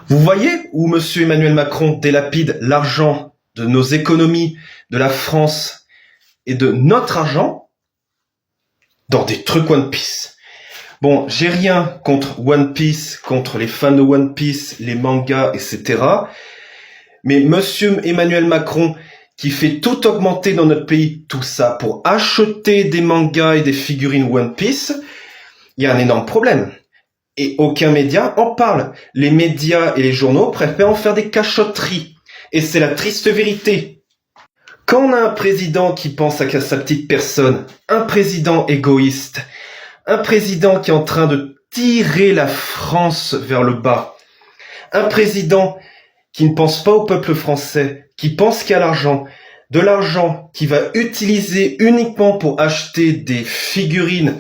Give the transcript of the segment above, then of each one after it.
Vous voyez où Monsieur Emmanuel Macron délapide l'argent de nos économies, de la France et de notre argent dans des trucs One Piece. Bon, j'ai rien contre One Piece, contre les fans de One Piece, les mangas, etc. Mais Monsieur Emmanuel Macron, qui fait tout augmenter dans notre pays, tout ça pour acheter des mangas et des figurines One Piece, il y a un énorme problème. Et aucun média en parle. Les médias et les journaux préfèrent en faire des cachotteries. Et c'est la triste vérité. Quand on a un président qui pense à sa petite personne, un président égoïste, un président qui est en train de tirer la France vers le bas, un président qui ne pense pas au peuple français, qui pense qu'à l'argent, de l'argent qu'il va utiliser uniquement pour acheter des figurines,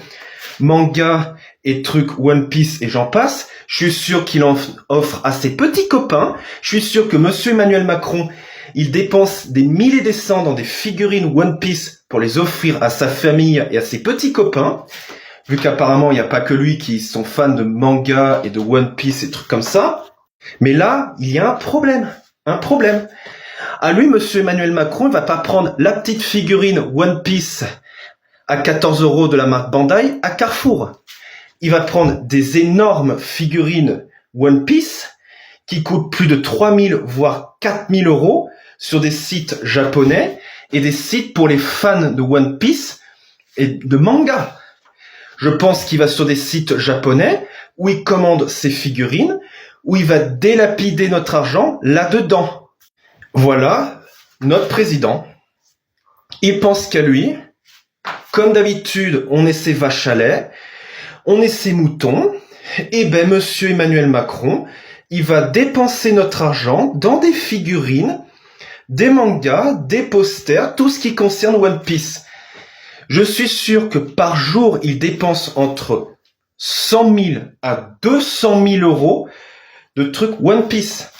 mangas et trucs One Piece et j'en passe, je suis sûr qu'il en offre à ses petits copains, je suis sûr que Monsieur Emmanuel Macron, il dépense des milliers et des cents dans des figurines One Piece pour les offrir à sa famille et à ses petits copains, vu qu'apparemment il n'y a pas que lui qui sont fans de manga et de One Piece et trucs comme ça. Mais là, il y a un problème. À lui, Monsieur Emmanuel Macron, il va pas prendre la petite figurine One Piece à 14 € de la marque Bandai à Carrefour. Il va prendre des énormes figurines One Piece qui coûtent plus de 3000 voire 4000 € sur des sites japonais et des sites pour les fans de One Piece et de manga. Je pense qu'il va sur des sites japonais où il commande ses figurines, où il va délapider notre argent là-dedans. Voilà, notre président, il pense qu'à lui. Comme d'habitude, on est ses vaches à lait, on est ses moutons, et ben Monsieur Emmanuel Macron, il va dépenser notre argent dans des figurines, des mangas, des posters, tout ce qui concerne One Piece. Je suis sûr que par jour, il dépense entre 100 000 à 200 000 € de trucs One Piece.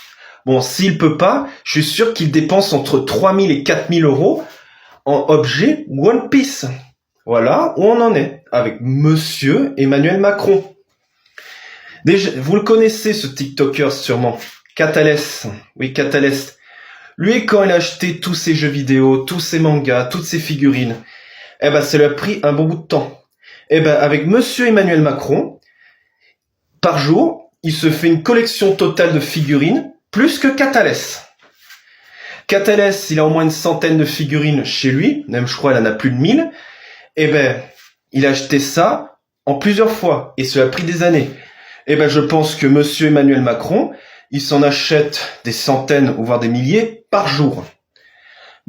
Bon, s'il peut pas, je suis sûr qu'il dépense entre 3 000 et 4 000 € en objets One Piece. Voilà où on en est avec Monsieur Emmanuel Macron. Déjà, vous le connaissez ce TikToker sûrement, Catales. Oui, Catales. Lui, quand il a acheté tous ses jeux vidéo, tous ses mangas, toutes ses figurines, eh ben, ça lui a pris un bon bout de temps. Eh ben, avec Monsieur Emmanuel Macron, par jour, il se fait une collection totale de figurines, plus que Catales. Catales, il a au moins une centaine de figurines chez lui, même je crois il en a plus de 1000. Eh ben, il a acheté ça en plusieurs fois, et cela a pris des années. Eh ben, je pense que Monsieur Emmanuel Macron, il s'en achète des centaines, voire des milliers par jour.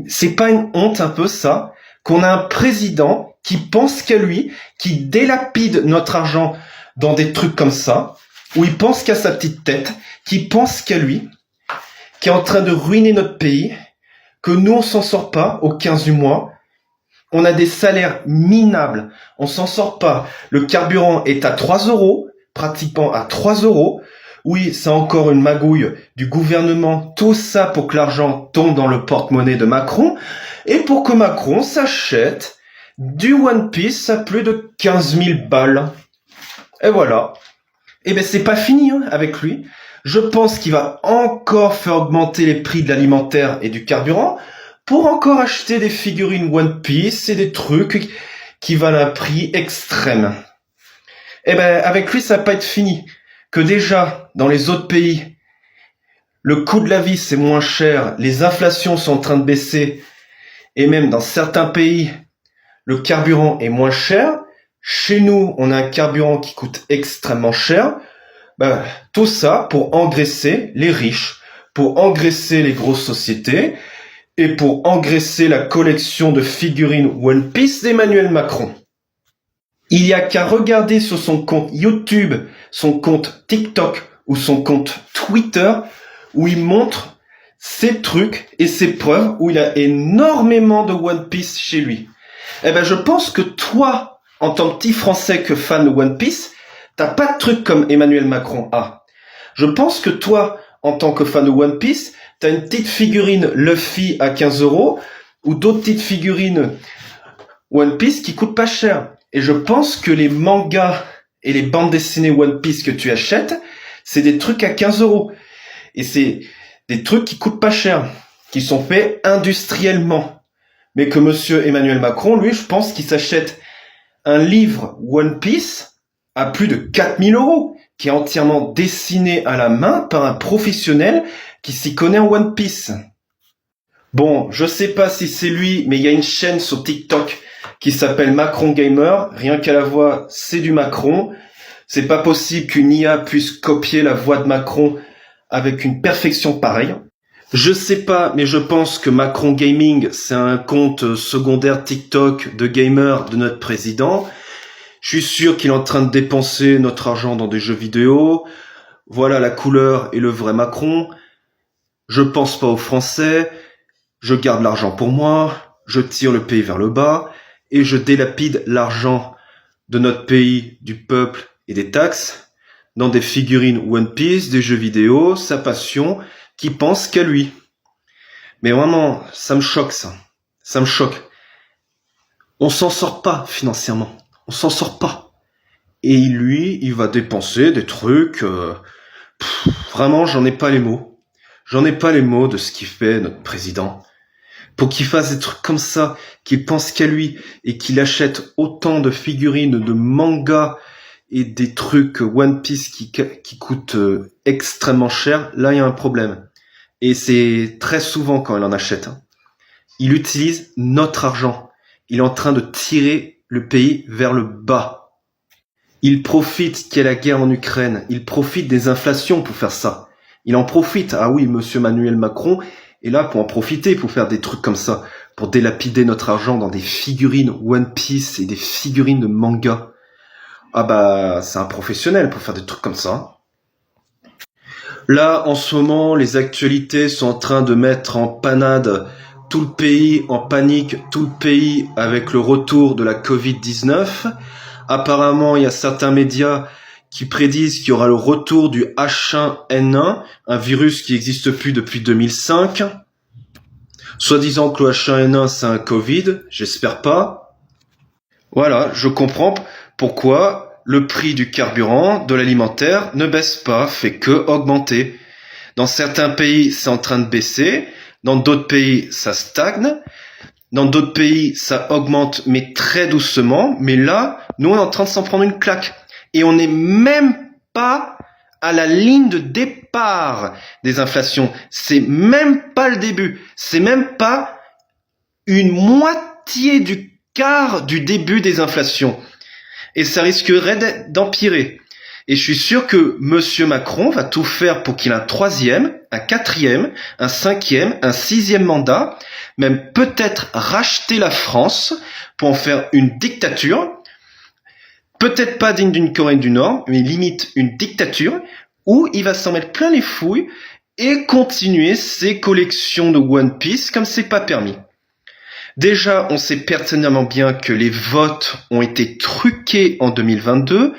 C'est pas une honte un peu ça, qu'on a un président qui pense qu'à lui, qui délapide notre argent dans des trucs comme ça, où il pense qu'à sa petite tête, qui pense qu'à lui, qui est en train de ruiner notre pays, que nous on s'en sort pas au 15 du mois, on a des salaires minables, on s'en sort pas, le carburant est à 3 €, pratiquement à 3 €, oui, c'est encore une magouille du gouvernement, tout ça pour que l'argent tombe dans le porte-monnaie de Macron, et pour que Macron s'achète du One Piece à plus de 15 000 balles. Et voilà. Eh ben c'est pas fini hein, avec lui. Je pense qu'il va encore faire augmenter les prix de l'alimentaire et du carburant pour encore acheter des figurines One Piece et des trucs qui valent un prix extrême. Eh ben avec lui ça va pas être fini. Que déjà dans les autres pays, le coût de la vie c'est moins cher, les inflations sont en train de baisser et même dans certains pays, le carburant est moins cher. Chez nous, on a un carburant qui coûte extrêmement cher. Ben, tout ça pour engraisser les riches, pour engraisser les grosses sociétés et pour engraisser la collection de figurines One Piece d'Emmanuel Macron. Il n'y a qu'à regarder sur son compte YouTube, son compte TikTok ou son compte Twitter où il montre ses trucs et ses preuves où il a énormément de One Piece chez lui. Eh ben, je pense que toi, en tant que petit Français que fan de One Piece, t'as pas de trucs comme Emmanuel Macron a. Je pense que toi, en tant que fan de One Piece, t'as une petite figurine Luffy à 15 € ou d'autres petites figurines One Piece qui coûtent pas cher. Et je pense que les mangas et les bandes dessinées One Piece que tu achètes, c'est des trucs à 15 €. Et c'est des trucs qui coûtent pas cher, qui sont faits industriellement. Mais que monsieur Emmanuel Macron, lui, je pense qu'il s'achète un livre One Piece à plus de 4000 €, qui est entièrement dessiné à la main par un professionnel qui s'y connaît en One Piece. Bon, je sais pas si c'est lui, mais il y a une chaîne sur TikTok qui s'appelle Macron Gamer. Rien qu'à la voix, c'est du Macron. C'est pas possible qu'une IA puisse copier la voix de Macron avec une perfection pareille. Je sais pas, mais je pense que Macron Gaming, c'est un compte secondaire TikTok de gamer de notre président. Je suis sûr qu'il est en train de dépenser notre argent dans des jeux vidéo. Voilà la couleur et le vrai Macron. Je pense pas aux Français. Je garde l'argent pour moi. Je tire le pays vers le bas. Et je délapide l'argent de notre pays, du peuple et des taxes dans des figurines One Piece, des jeux vidéo, sa passion, qui pense qu'à lui. Mais vraiment, ça me choque ça. Ça me choque. On s'en sort pas financièrement. On s'en sort pas. Et lui, il va dépenser des trucs... vraiment, j'en ai pas les mots. J'en ai pas les mots de ce qu'il fait, notre président. Pour qu'il fasse des trucs comme ça, qu'il pense qu'à lui, et qu'il achète autant de figurines, de mangas, et des trucs One Piece qui coûtent extrêmement cher, là, il y a un problème. Et c'est très souvent quand il en achète. Il utilise notre argent. Il est en train de tirer le pays vers le bas. Il profite qu'il y ait la guerre en Ukraine. Il profite des inflations pour faire ça. Il en profite. Ah oui, monsieur Emmanuel Macron est là pour en profiter, pour faire des trucs comme ça, pour délapider notre argent dans des figurines One Piece et des figurines de manga. Ah bah, c'est un professionnel pour faire des trucs comme ça. Là, en ce moment, les actualités sont en train de mettre en panade tout le pays, en panique, tout le pays avec le retour de la Covid-19. Apparemment, il y a certains médias qui prédisent qu'il y aura le retour du H1N1, un virus qui n'existe plus depuis 2005. Soi-disant que le H1N1, c'est un Covid, j'espère pas. Voilà, je comprends pourquoi le prix du carburant, de l'alimentaire, ne baisse pas, fait que augmenter. Dans certains pays, c'est en train de baisser. Dans d'autres pays, ça stagne. Dans d'autres pays, ça augmente, mais très doucement. Mais là, nous, on est en train de s'en prendre une claque. Et on n'est même pas à la ligne de départ des inflations. C'est même pas le début. C'est même pas une moitié du quart du début des inflations. Et ça risquerait d'empirer. Et je suis sûr que monsieur Macron va tout faire pour qu'il ait un 3e, un 4e, un 5e, un 6e mandat, même peut-être racheter la France pour en faire une dictature, peut-être pas digne d'une Corée du Nord, mais limite une dictature, où il va s'en mettre plein les fouilles et continuer ses collections de One Piece comme c'est pas permis. Déjà, on sait pertinemment bien que les votes ont été truqués en 2022,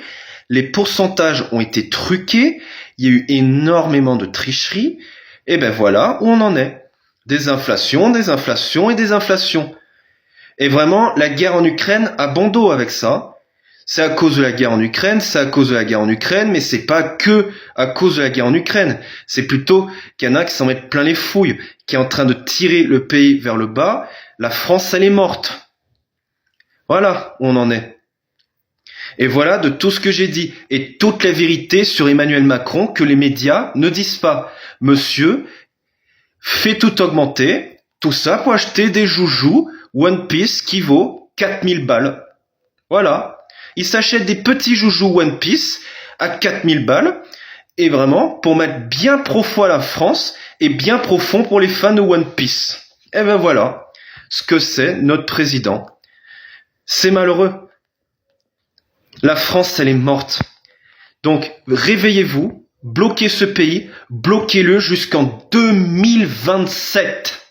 les pourcentages ont été truqués, il y a eu énormément de tricheries, et ben voilà où on en est. Des inflations, des inflations et des inflations. Et vraiment, la guerre en Ukraine a bon dos avec ça. C'est à cause de la guerre en Ukraine, c'est à cause de la guerre en Ukraine, mais c'est pas que à cause de la guerre en Ukraine. C'est plutôt qu'il y en a qui s'en mettent plein les fouilles, qui est en train de tirer le pays vers le bas. La France, elle est morte. Voilà où on en est. Et voilà de tout ce que j'ai dit. Et toute la vérité sur Emmanuel Macron que les médias ne disent pas. Monsieur fait tout augmenter, tout ça pour acheter des joujoux One Piece qui vaut 4000 balles. Voilà. Il s'achète des petits joujoux One Piece à 4000 balles. Et vraiment, pour mettre bien profond à la France et bien profond pour les fans de One Piece. Et ben voilà ce que c'est notre président. C'est malheureux. La France, elle est morte. Donc, réveillez-vous, bloquez ce pays, bloquez-le jusqu'en 2027.